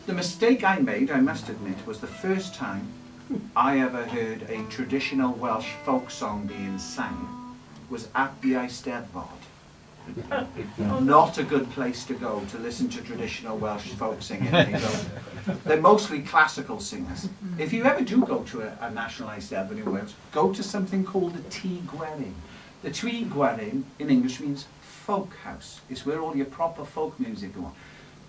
The mistake I made, I must admit, was the first time I ever heard a traditional Welsh folk song being sang was at the Eisteddfod. Not a good place to go to listen to traditional Welsh folk singing. They're mostly classical singers. If you ever do go to a national Eisteddfod in Wales, go to something called the Tŷ Gwerin. The Tŷ Gwerin in English means folk house. It's where all your proper folk music go on.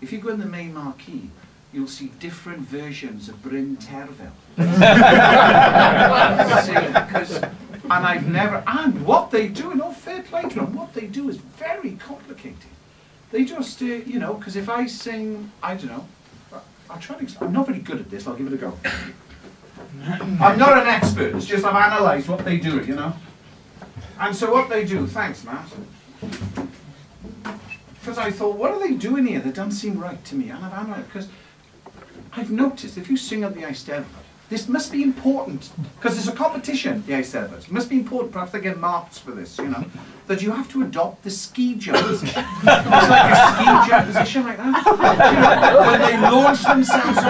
If you go in the main marquee, you'll see different versions of Bryn Terfel. And what they do, in all fair play to them, what they do is very complicated. They just, you know, because if I sing, I don't know, I'll try to explain. I'm not very good at this, I'll give it a go. I'm not an expert, it's just I've analysed what they do, you know. And so what they do, thanks Matt, because I thought, what are they doing here that doesn't seem right to me? And I've analysed, because I've noticed if you sing at the Eisteddfod, this must be important, because there's a competition, the Eisteddfod. It must be important, perhaps they get marks for this, you know, that you have to adopt the ski jump position. It's like a ski jump position like that. You know, when they launch themselves off.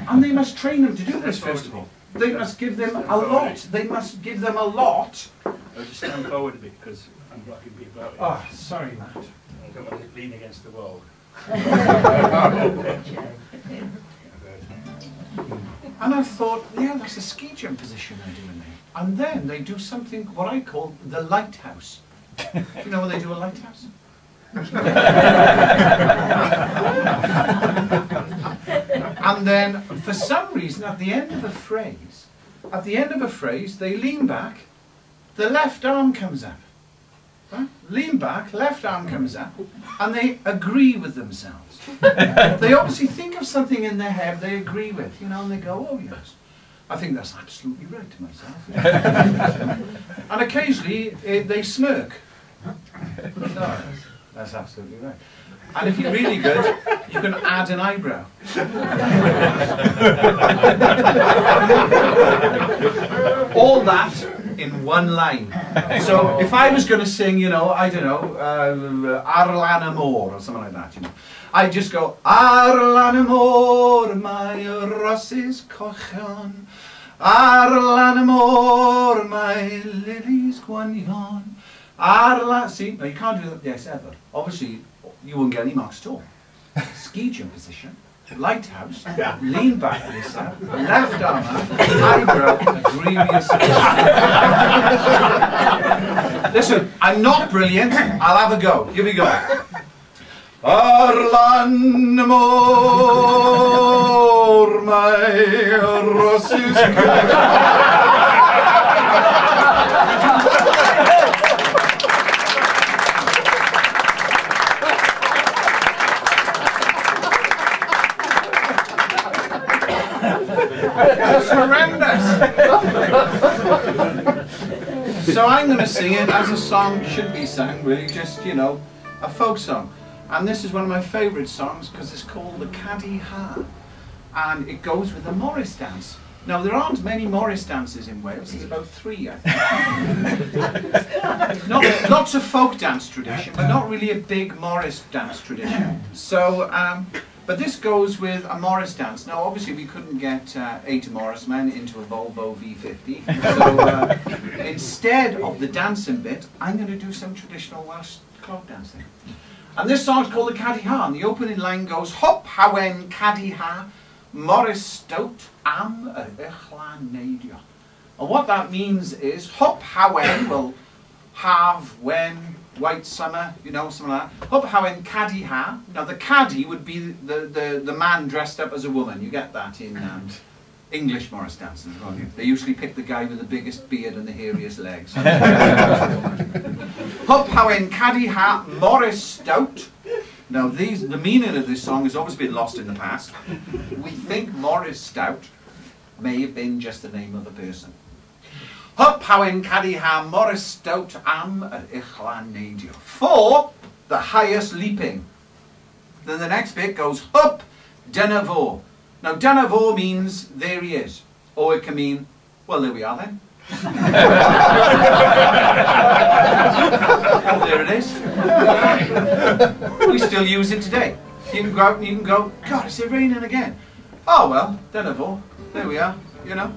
And they must train them to do this, first of all. They must give them a lot. They must give them a lot. I'll just stand forward a bit, because I'm blocking people out. Oh, sorry, Matt. I don't want to lean against the wall. And I thought, yeah, that's a ski jump position they're doing there. And then they do something, what I call the lighthouse. Do you know what they do a lighthouse? And then, for some reason, at the end of a phrase, they lean back, the left arm comes up. Right? Lean back, left arm comes up, and they agree with themselves. They obviously think of something in their head they agree with, you know, and they go, oh yes, I think that's absolutely right to myself. And occasionally they smirk. No, that's absolutely right. And if you're really good, you can add an eyebrow. All that in one line. So if I was going to sing, you know, I don't know, Arlan Amor or something like that, you know, I'd just go, Arlan Amor, my rosses cochion, Arlan Amor, my lilies gwanion, Arlan. See, no, you can't do that, yes, ever. Obviously, you won't get any marks at all. Ski jump position. Lighthouse, lean back for yourself, left arm up, eyebrow, agree with yourself. Listen, I'm not brilliant, I'll have a go. Here we go. Arlan Amor, my roses. It's horrendous. So I'm going to sing it as a song should be sung, really, just, you know, a folk song. And this is one of my favourite songs because it's called the Cadi Ha. And it goes with the Morris dance. Now, there aren't many Morris dances in Wales, there's about 3, I think. Lots of folk dance tradition, but not really a big Morris dance tradition. So, but this goes with a Morris dance. Now, obviously, we couldn't get 8 Morris men into a Volvo V50. So, instead of the dancing bit, I'm going to do some traditional Welsh clog dancing. And this song's called the Cadi Ha. And the opening line goes, Hop hawen Cadi Ha, Morris stout am yr uwchlan neidio. And what that means is, hop hawen, will have, when, white summer, you know, something like that. Hop hawen Cadi Ha. Now the Cadi would be the man dressed up as a woman. You get that in English Morris dances. Well, they usually pick the guy with the biggest beard and the hairiest legs. Hop hawen Cadi Ha, Morris stout. Now, the meaning of this song has obviously been lost in the past. We think Morris Stout may have been just the name of a person. Hop hawen Cadi Ha, Morris Stout am yr uwchlan neidio. For the highest leaping. Then the next bit goes, Hop dyna fo. Now, dyna fo means there he is. Or it can mean, well, there we are then. There it is. We still use it today. You can go out and you can go, God, is it raining again? Oh well, dyna fo. There we are, you know.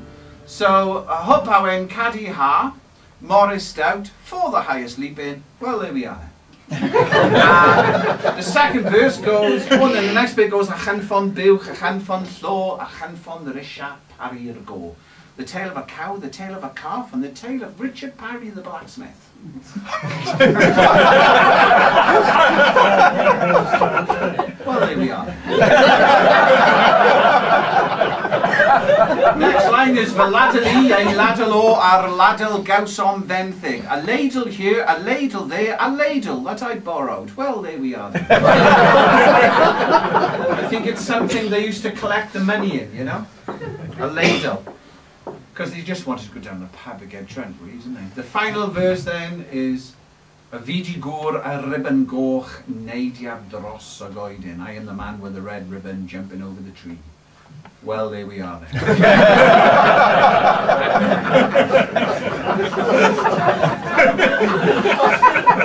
So, Huw Pawen, Cadi Ha, Morris Stout, for the highest leap in. Well, there we are. The second verse goes, oh, then the next bit goes, Achan fon buwch, achan fon llo, achan fon risha parir go. The tale of a cow, the tale of a calf, and the tale of Richard Parry the blacksmith. Well, there we are. Next line is Veladel I, a ladle o, ar ladle gawsom fenthyg. A ladle here, a ladle there, a ladle that I borrowed. Well, there we are. I think it's something they used to collect the money in, you know? A ladle. Because they just wanted to go down the pub and get drunk, really, didn't they? The final verse then is a vidi gŵr a ribbon goch neidiad dros y goedyn. I am the man with the red ribbon jumping over the tree. Well, there we are then.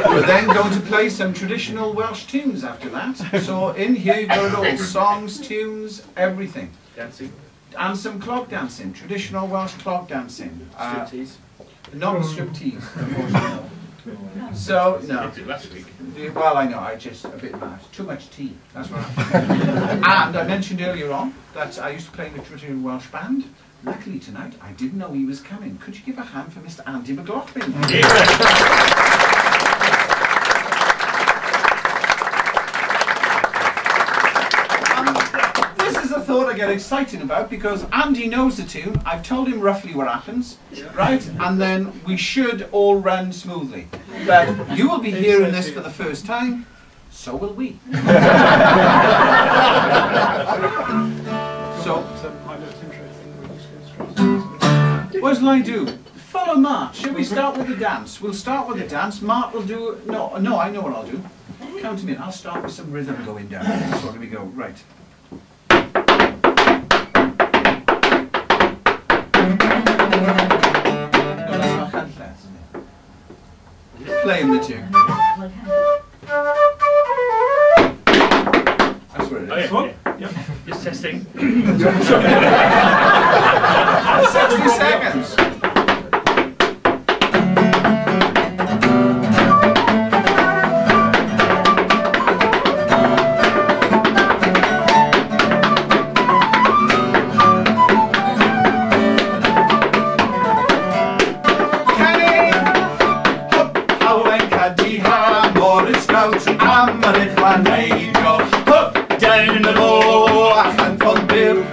We're then going to play some traditional Welsh tunes after that. So in here you've got it all. Songs, tunes, everything. Dancing. And some clog dancing, traditional Welsh clog dancing. Striptease. Not striptease, unfortunately. So, no. Last week. Well, I know, I just a bit mad. Too much tea, that's what happened. And I mentioned earlier on that I used to play in a traditional Welsh band. Luckily tonight, I didn't know he was coming. Could you give a hand for Mr. Andy McLaughlin? Thought I get excited about because Andy knows the tune. I've told him roughly what happens, right? And then we should all run smoothly. But you will be hearing this for the first time, so will we. So, what shall I do? Follow Mark. Should we start with the dance? We'll start with the dance. Mark will do. No, I know what I'll do. Count him in. I'll start with some rhythm going down. So here we go. Right. Playing the tune. That's what it is. Oh, yeah. Yep. Just testing. 60 seconds.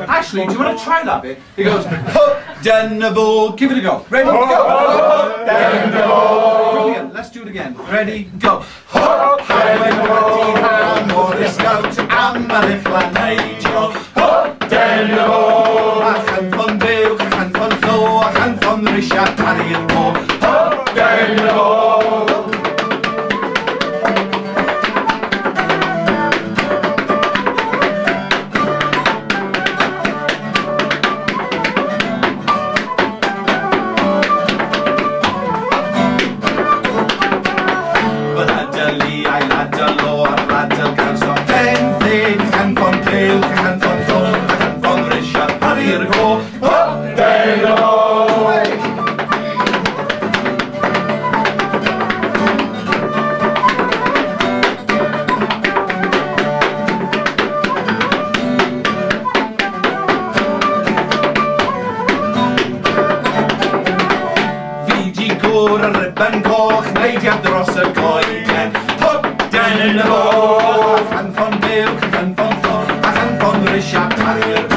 Actually, do you want to try that bit? He goes, Huw, den ball. Give it a go. Ready, go. Huw, den ball. Brilliant. Let's do it again. Ready, go. Huw, Morris Scout, am Mariclan neidio. Huw, den ball. Achan von Buwch, achan von Llo, achan von Risha parir go. Huw, den ball. Ribbon goch, neidiad dros y goeden. Huw, den ball. Achan von Buwch, achan von Llo, achan von Risha parir go.